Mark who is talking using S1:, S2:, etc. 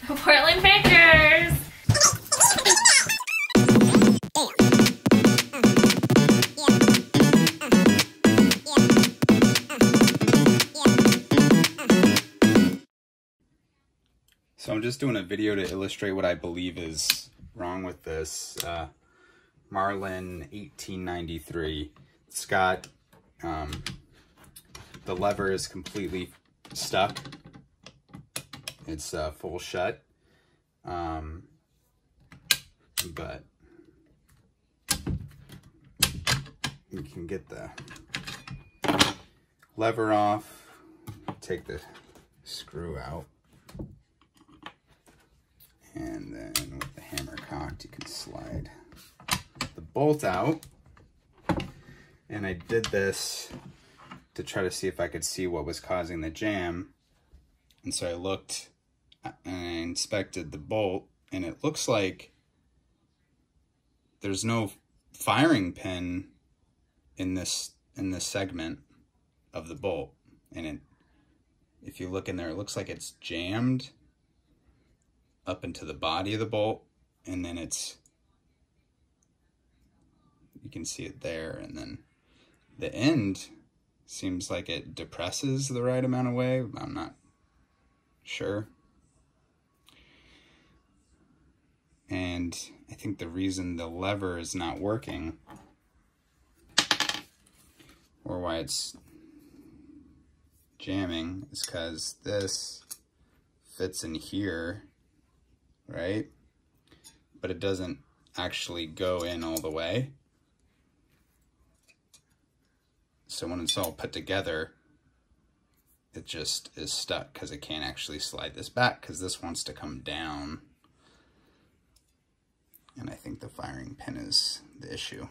S1: Portland Pictures!
S2: So I'm just doing a video to illustrate what I believe is wrong with this Marlin 1893. It's got, the lever is completely stuck. It's full shut. But you can get the lever off, take the screw out, and then with the hammer cocked, you can slide the bolt out. And I did this to try to see if I could see what was causing the jam. And so I looked and I inspected the bolt, and it looks like there's no firing pin in this segment of the bolt. And if you look in there, it looks like it's jammed up into the body of the bolt, and then you can see it there, and then the end seems like it depresses the right amount of way. I'm not sure. And I think the reason the lever is not working, or why it's jamming, is because this fits in here, right? But it doesn't actually go in all the way. So when it's all put together, it just is stuck because it can't actually slide this back because this wants to come down. And I think the firing pin is the issue.